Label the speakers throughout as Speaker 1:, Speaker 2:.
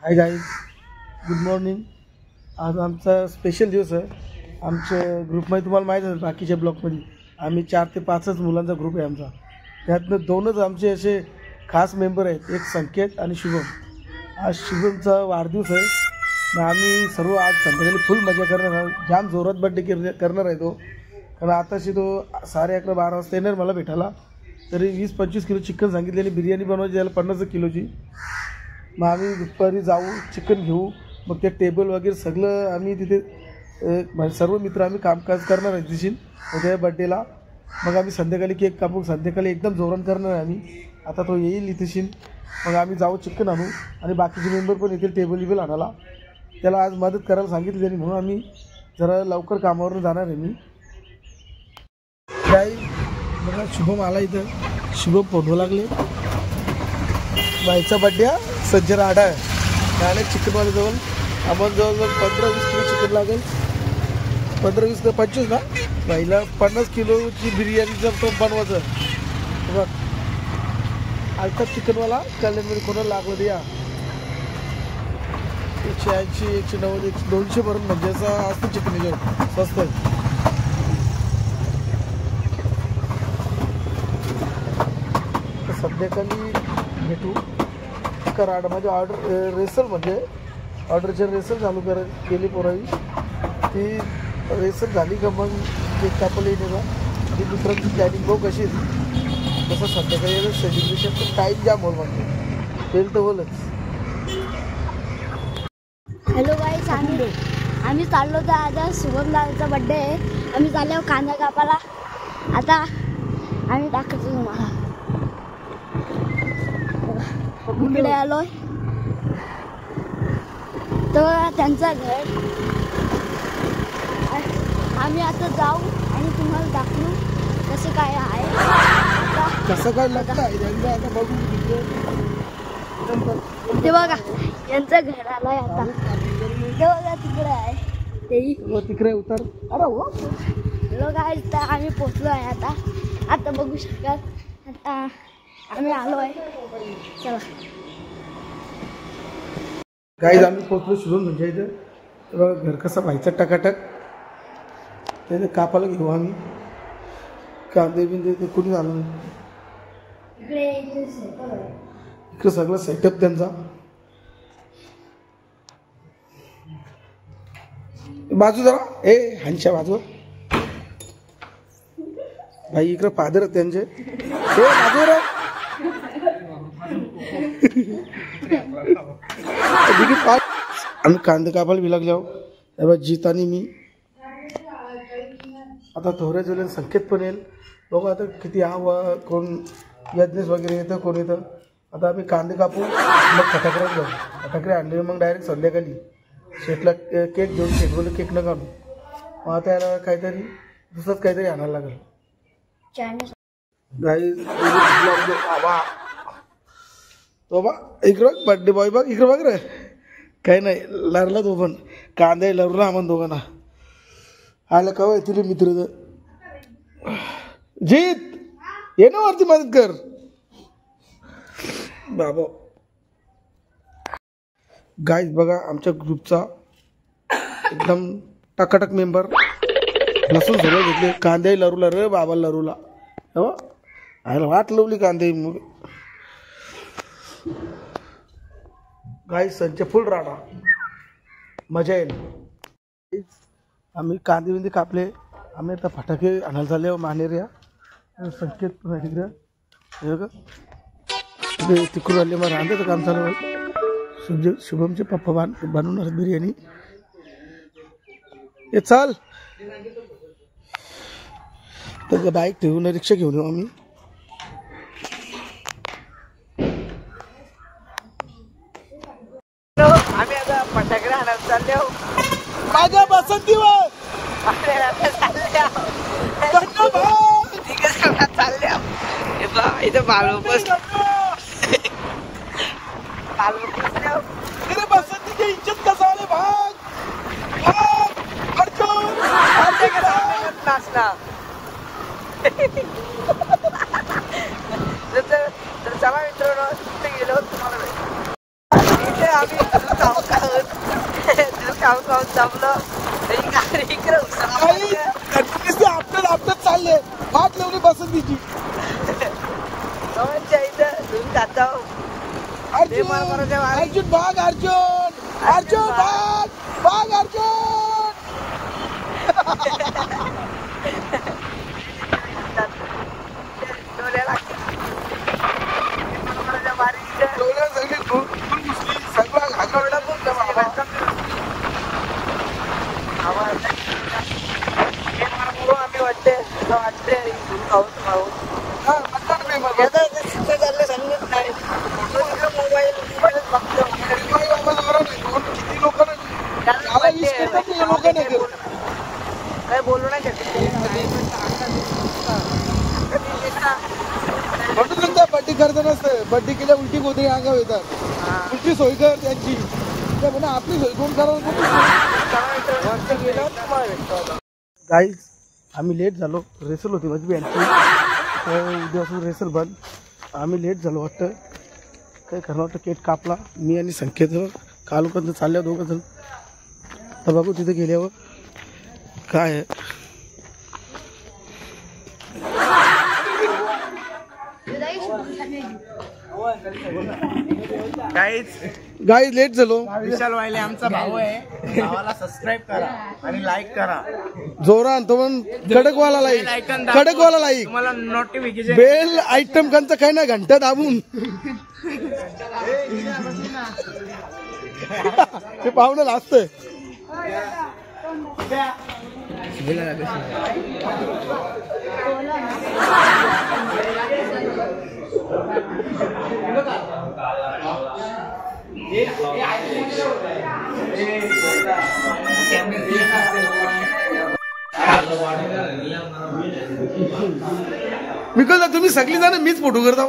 Speaker 1: Hi guys, good morning. आज आमचा special दिवस आहे. आमच्या ग्रुपमध्ये तुम्हाला माहीत आहे, बाकीच्या ब्लॉकमध्ये आम्ही 4 ते 5च मुलांचा ग्रुप आहे आमचा. त्यातनं 2च आमचे असे खास मेंबर आहेत, एक संकेत आणि शुभम. आज शुभमचा वाढदिवस आहे ना. आम्ही सर्व आज संध्याकाळी फुल मजा करणार आहोत. जाम जोरात बड्डे करणार आहे तो. कारण आताशी तो 11:30-12 वाजता येणार मला भेटायला. तरी 20-25 किलो चिकन सांगितलेली, बिर्याणी बनवायची त्याला 50 किलोची. मग आम्ही दुपारी जाऊ, चिकन घेऊ. मग ते टेबल वगैरे सगळं आम्ही तिथे सर्व मित्र आम्ही कामकाज करणार आहे दिवशी त्या बड्डेला. मग आम्ही संध्याकाळी केक कापू, संध्याकाळी एकदम जोरात करणार आहे आम्ही. आता तो येईल इथेशीन, मग आम्ही जाऊ चिकन आणू आणि बाकीचे मेंबर पण येतील टेबल आणायला. त्याला आज मदत करायला सांगितली त्यांनी, म्हणून आम्ही जरा लवकर कामावरून जाणार आहे. मी काही बघा, शुभम आला इथं. शुभम फोनवं लागले, बाईचा बड्डे सज्जन आडा आहे. त्याने चिकनवाले जवळ आम्हाला जवळजवळ 15-20 किलो चिकन लागेल. 15-20 तर 25 ना. बाईला 50 किलोची बिर्याणी जर तो बनवायचं बघ. आलता चिकनवाला कॅलेंडरमध्ये कोणाला लागलं द्या 180, 190, 200 भरून म्हणजे असं असतं चिकन याच्यावर स्वस्त आहे. संध्याकाळी भेटू. कराड म्हणजे ऑर्डर रेसल, म्हणजे ऑर्डरचे रेसल चालू केली पोराई. ती रेसल झाली का मग केक कापला येण्याला आणि दुसऱ्यांची प्लॅनिंग बघू कशी तसं संध्याकाळी सेलिब्रेशन. पण टाईम जाम होईल म्हणजे तेल तर होलच.
Speaker 2: हॅलो गाईज, आम्ही चाललो होतो. आज शुभम दादाचा बड्डे आहे. आम्ही चाललो कांदा कापाला. आता आम्ही दाखवतो तुम्हाला. इकडे आलोय तर त्यांचं घर. आम्ही आता जाऊ आणि तुम्हाला दाखवू कसं काय आहे,
Speaker 1: कसं काय लागतं.
Speaker 2: ते बघा यांचं घर आलंय. आता ते बघा तिकडे आहे, तेही
Speaker 1: तिकडे उतर. अरे हो
Speaker 2: लोक आहेत. तर आम्ही पोचलो आहे आता बघू शकाल. आता आम्ही आलो आहे. चला
Speaker 1: गाईज, आम्ही पोचलो शुभम म्हणजे इथं. तर घर कसं व्हायचं टकाटक. ते कापाला घेऊ आम्ही. कांदे बिंदे ते कुणी आलो नाही. इकडे सगळं सेटअप त्यांचा. बाजू जरा हांच्या बाजूवर भाई. इकडे फादर आहेत त्यांचे. बाजूवर आम्ही कांदे कापायला बी लागले आहो. जीत आणि मी. आता थोड्याच वेळेला संकेत पण येईल. बघा आता किती हवा. कोण यज्ञेश वगैरे येतं, कोण येतं. आता आम्ही कांदे कापू, मग फटाकड्यात जाऊ. फटाकडे आणले मग डायरेक्ट संध्याकाळी शेटला केक घेऊन. शेट बोलले केक नका आणू. मग आता याला काहीतरी दुसरंच काहीतरी आणायला लागेल. गाईज बाबा इकडं बड्डे बॉय बघ, इकडं बघ रे. काही नाही लरला तो पण. कांदा लरला आम्हाला दोघांना. आलं का तुला मित्र जीत ये ना वरती मदत कर बाबा. गाईज बघा आमच्या ग्रुपचा एकदम टकाटक मेंबर. लसूण सगळं घेतले. कांदे लरूला रे बाबा लरूला. हो आयला वाट लावली कांदे. मग गाईज संच फुल राडा, मजा येईल. आम्ही कांदे बिंदे कापले. आम्ही आता फटाके आणायला चालले मानेरिया. संकेत पण तिकडे हे बघा तिकडून आले. मग रांधाचं काम चालू आहे. शुभमचे पप्पा बनवणार बिर्याणी. हे चाल तर बाईक ठेवून रिक्षा घेऊन येऊ आम्ही.
Speaker 3: आम्ही आता फटाकडे आणायला चाललो.
Speaker 1: माझ्या बसंतीवर
Speaker 3: इथं बालू
Speaker 1: बसंती की इज्जत कसा रे भाग.
Speaker 3: नाचना तर चला मित्रांनो, तिथे गेलो तुम्हाला. इथे आम्ही
Speaker 1: तिची
Speaker 3: दोनच्या इथं धुवून खाता
Speaker 1: अर्जुन अर्जुन भाग अर्जुन अर्जुन भाग भाग अर्जुन
Speaker 3: डोळ्या लागतात
Speaker 1: डोळ्या सगळी फुल घुसली सगळा घागरडा पण
Speaker 3: आम्ही वाटते खाऊ नाही मोबाईल बघतो
Speaker 1: किती लोक
Speaker 3: काय बोलू नाही शकत
Speaker 1: म्हणून म्हणता बड्डी करता नसतं बड्डी केल्या उलटी गोदरी अंगावर येतात उलटी सोय कर त्यांची म्हणा आपली सोय कोण करावं गाईज आम्ही लेट झालो रेसल होती माझी बँकची उद्यापासून रेसल बंद आम्ही लेट झालो वाटतं काय करणार वाटतं केक कापला मी आणि संकेत कालुकांत चालल्या दोघं जण तर बघू तिथे गेल्यावर काय आहे गाईज लेट झालो
Speaker 3: विशाल वायले आमचा भाऊ आहे भावाला सबस्क्राईब करा आणि लाईक करा
Speaker 1: जोरान तो पण कडकवाला लाईक कडकवाला लाईक
Speaker 3: तुम्हाला नोटिफिकेशन
Speaker 1: बेल आयटम कांचा काय ना घंटा दाबून ते पाहुणं लाजतंय मी कळलं तुम्ही सगळी जण मीच फोटो करता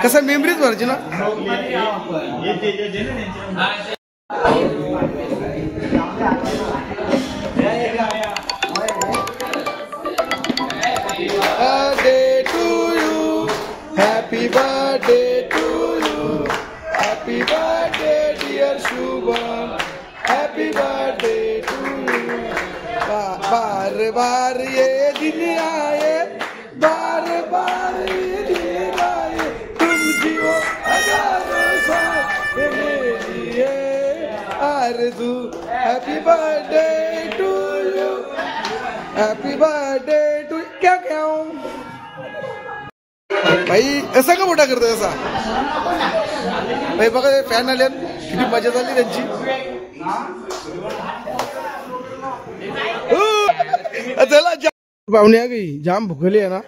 Speaker 1: कसा मेमरीच भरायची ना Happy birthday to you. Happy birthday dear Shubham. Happy birthday to you. बार बार ये दिन आए बार बार ये दिन आए तुम जियो हजारों साल मेरे लिए आरज़ू. Happy birthday to you. Happy birthday to you. क्या क्या भाई असा का मोठा करतोय असा भाई बघा फॅन आले किती मजा झाली त्यांची चला पाहुणे आ गई जाम भुकली आहे ना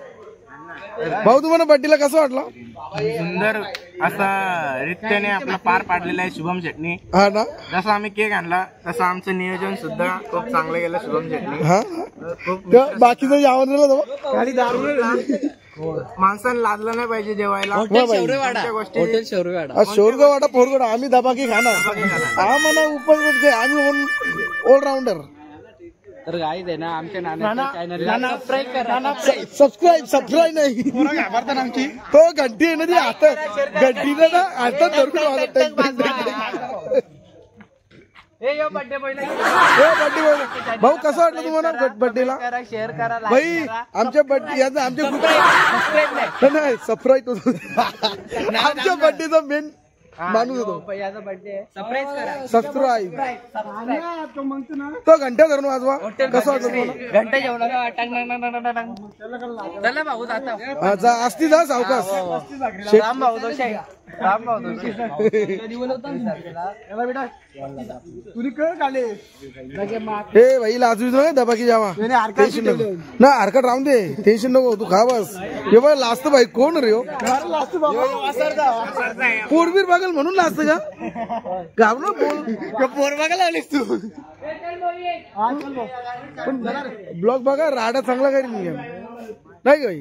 Speaker 1: भाऊ तुम्हाला बड्डीला कसं वाटलं
Speaker 3: सुंदर असा रित्याने आपला पार पाडलेला आहे शुभम शेट्टी
Speaker 1: हा ना
Speaker 3: जसं आम्ही केक आणला तसं आमचं नियोजन सुद्धा खूप चांगलं गेलं शुभम शेट्टी
Speaker 1: हा बाकीचं यावं दिलं खाली दारू
Speaker 3: माणसानं लाजलं नाही पाहिजे जेवायला
Speaker 1: हॉटेल शौर्यवाडा पोरगोडा आम्ही दबाकी खाणार हा म्हणा उपज आम्ही ऑलराऊंडर
Speaker 3: तर गाईज आहे ना आमच्या नाना
Speaker 1: सबस्क्राईब नाही आमची तो घंटी आहे ना ती हातात घंटीनं ना हातात धरून भाऊ कसं वाटलं तुम्हाला बड्डेला
Speaker 3: शेअर करा
Speaker 1: भाई आमच्या बड्डे याचा आमच्या ग्रुप नाही सबस्क्राईब होतो आमच्या बड्डेचा मेन माणूस होतो सबस्क्राईब तो घंटा धरून वाजवा कसं वाटलं तुम्हाला
Speaker 3: घंटा जेवला भाऊ
Speaker 1: जा असती जा सावकाश
Speaker 3: राम भाऊ दोषी राम भाऊ दोषी
Speaker 1: हे भाई लाजू ना दबाकी जावा टेन्शन नको ना हरकत राहून दे टेन्शन नको तू खा बस हे बघ लाजत भाई कोण रे पोरबीर बघाल म्हणून लाजत का घाबरून बोल पोर बघायला आलीस तू ब्लॉग बघा राडा चांगला करीन मी नाही का भाई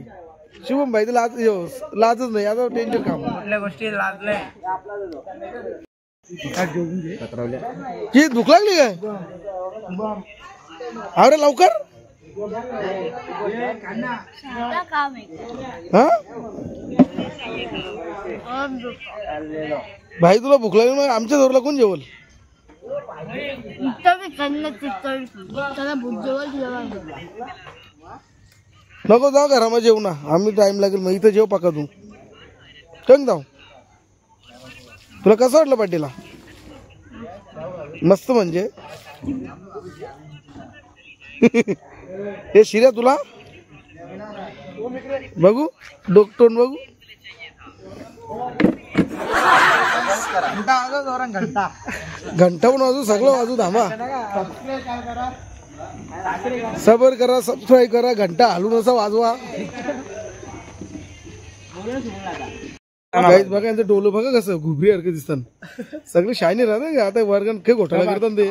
Speaker 1: शुभम भाई लाजच नाही आता टेन्शन काम
Speaker 3: कुठल्या गोष्टी लाजले
Speaker 1: ही भूक लागली काय अरे लवकर हा भाई तुला भूक लागली मग आमच्या जोरला कोण जेवल नको जाऊ घरामध्ये जेवू ना, आम्ही टाइम लागेल मग इथं जेव पाका तू कंग जाऊ. तुला कसं वाटलं बड्डेला? मस्त म्हणजे हे शिर्या तुला बघू डोकटोन बघू. घंटा पण वाजू सगळं वाजू थांबा. सबर करा, सबस्क्राईब करा, घंटा हलून असा वाजवा. काहीच बघा यांचं डोलं बघा कसं घुबरी सारखं दिसतात. सगळे शायनी राहतात. आता वर्गण काही घोटाळा करतात ते.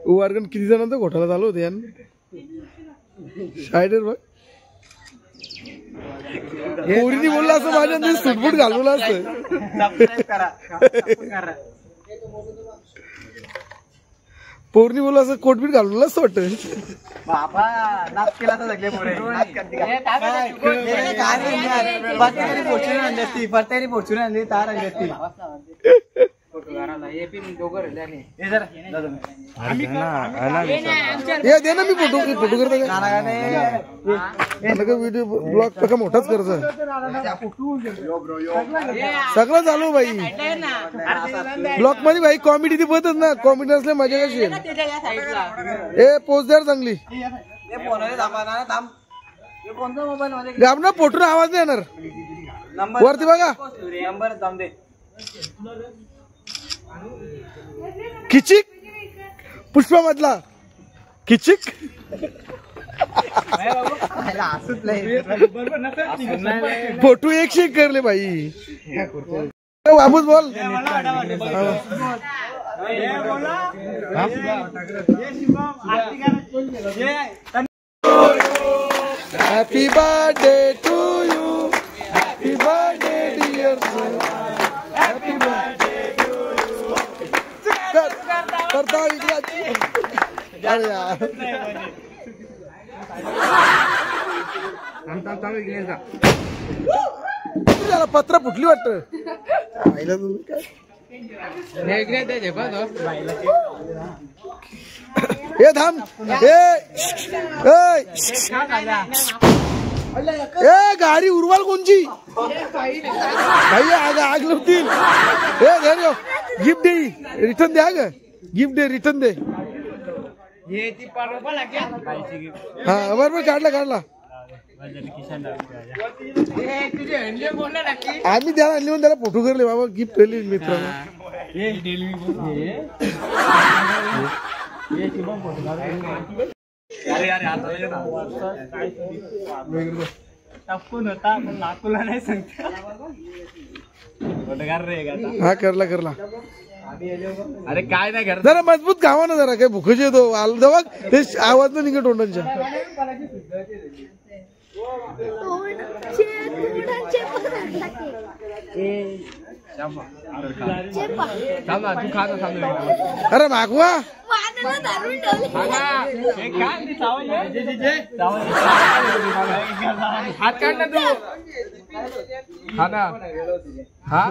Speaker 1: वर्गण किती जणांचा घोटाळा चालू होते यान शायनर बघ. पोरीनी बोलला असं माझ्या सुटबुट घालवलं असतं. पोरनी बोलला असं कोटबीट घालवलं असं वाटतं. दे ना मी फोटो करतो व्हिडिओ ब्लॉग का मोठाच करायचा. सगळं चालू भाई ब्लॉग मध्ये भाई. कॉमेडी ती बघतच ना, कॉमेडी असल्या मजा कशी आहे. पोचदार चांगली ना, फोटो आवाज नाही येणार वरती बघा. किचिक पुष्पा मधला किचिक. फोटो एक शेक करले भाई. वापस बोल. Happy birthday to you, happy birthday dear sir, happy birthday करता त्याला पत्र फुटली वाटत. हे थांब ए गाडी उरवाल कोणची भाई आग लावतील. गिफ्ट दे, रिटर्न द्या ग. गिफ्ट दे, रिटर्न दे. हा बरोबर काढला. आम्ही त्याला आणली म्हणून त्याला फोटो करले बाबा. गिफ्ट दिली मित्रांना. हा करला.
Speaker 3: अरे काय नाही करत,
Speaker 1: जरा मजबूत खावा ना, जरा काय भुकच येतो बघ. ते आवाज ना निघत तोंडांच्या. अरे मागवा
Speaker 3: हात काढ ना तू. खाना हा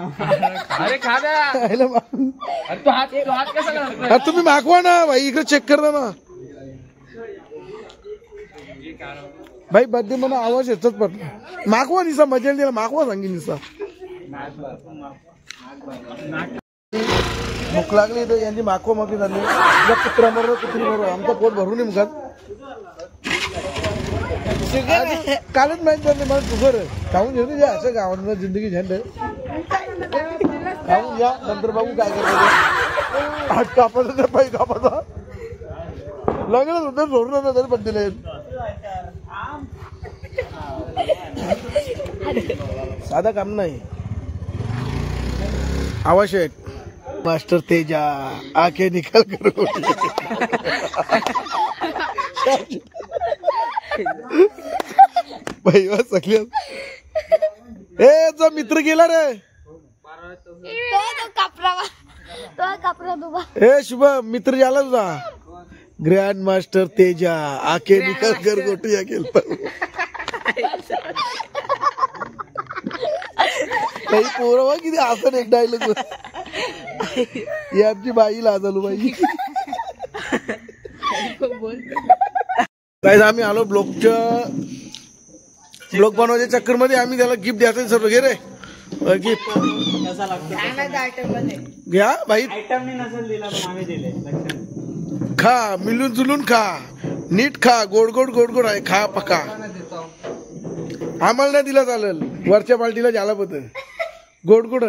Speaker 3: अरे खाना. तू हात कसा करतो?
Speaker 1: तुम्ही मागवा ना भाई, इकडे चेक करता ना भाई. बर्थडे म्हणा आवाज येतच पण मागवा निसा. मजा दिला मागवा सांगेन निसा. भूक लागली तर यांची मागवा मागली झाली. कुत्रा मरो कुत्री मरो, आमचा पोट भरून मुखात. कालच माहित झालं मला शुगर खाऊन घेऊन या. असं गावांना जिंदगी झंड खाऊन घ्या. नंतर बाबू काय करतो, हात कापायचा तर पाय कापायचा. लागलं होतं सोडलं ना तरी पण दिले. साधा काम नाही, आवश्यक. मास्टर तेजा आके निकल करो. भाई सगळ्या ए जो मित्र गेला रे. ए शुभ मित्र झाला तुझा. ग्रँड मास्टर तेजा आके निकल कर गोटिया केल. काही पोरवा किती असं एक डायलॉग. ही आमची बाई लाजलू बाई. काय आम्ही आलो ब्लॉग बनवायच्या चक्करमध्ये आम्ही त्याला गिफ्ट द्यायचं सर वगैरे गिफ्ट घ्या भाई खा मिळून जुलून खा नीट खा गोड गोड गोड गोड आहे खा पका आम्हाला नाही दिला चालेल वरच्या पार्टीला झाला पत गोड गोड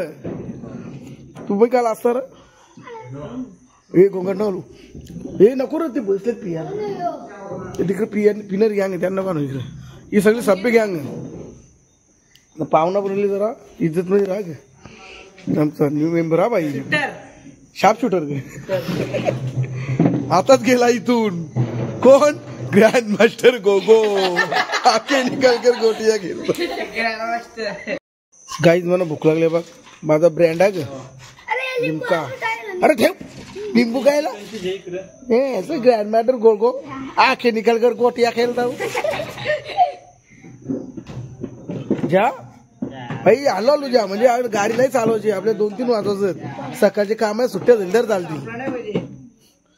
Speaker 1: तुम्ही काल असणार हे गोंगट नको हे नको रे ते बसलेत पिया तिकडे पिनर गँग त्यांना का इकडे ही सगळी सभ्य गँग पाहुणा बनवली जरा इज्जत मध्ये राग आमचा न्यू मेंबर हा बाई शार्प शूटर आताच गेला इथून कोण ग्रँड मास्टर गोगो आके निकाल कर गोटिया घेतो गाईज मला भूक लागली बघ माझा ब्रँड आहे लिमका अरे ठेव लिंबू खायला हे ग्रँड मॅटर गोगो आखे निकाल कर गोटिया खेळता जा भाई आलो जा म्हणजे गाडी नाही चालवायची आपल्या 2-3 वाजवायचं सकाळचे काम आहे सुट्ट्या झाली चालतील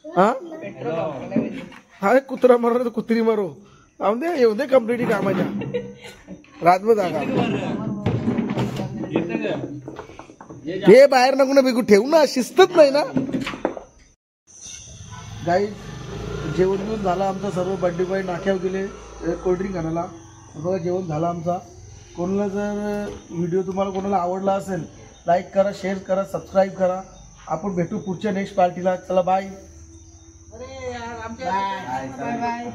Speaker 1: हा हा कुत्रा मारो तर कुत्री मारो येऊ दे कम्प्लीट कामाच्या रातभर जागा हे बाहेर नको ना बिगू ठेवू ना शिस्तच नाही ना गाई जेवण घेऊन झालं आमचा सर्व बर्थडे बॉय नाक्यावर गेले कोल्ड्रिंक आणायला बघा जेवण झालं आमचा कोणाला जर व्हिडिओ तुम्हाला कोणाला आवडला असेल लाईक करा शेअर करा सबस्क्राईब करा आपण भेटू पुढच्या नेक्स्ट पार्टीला चला बाय बाय बाय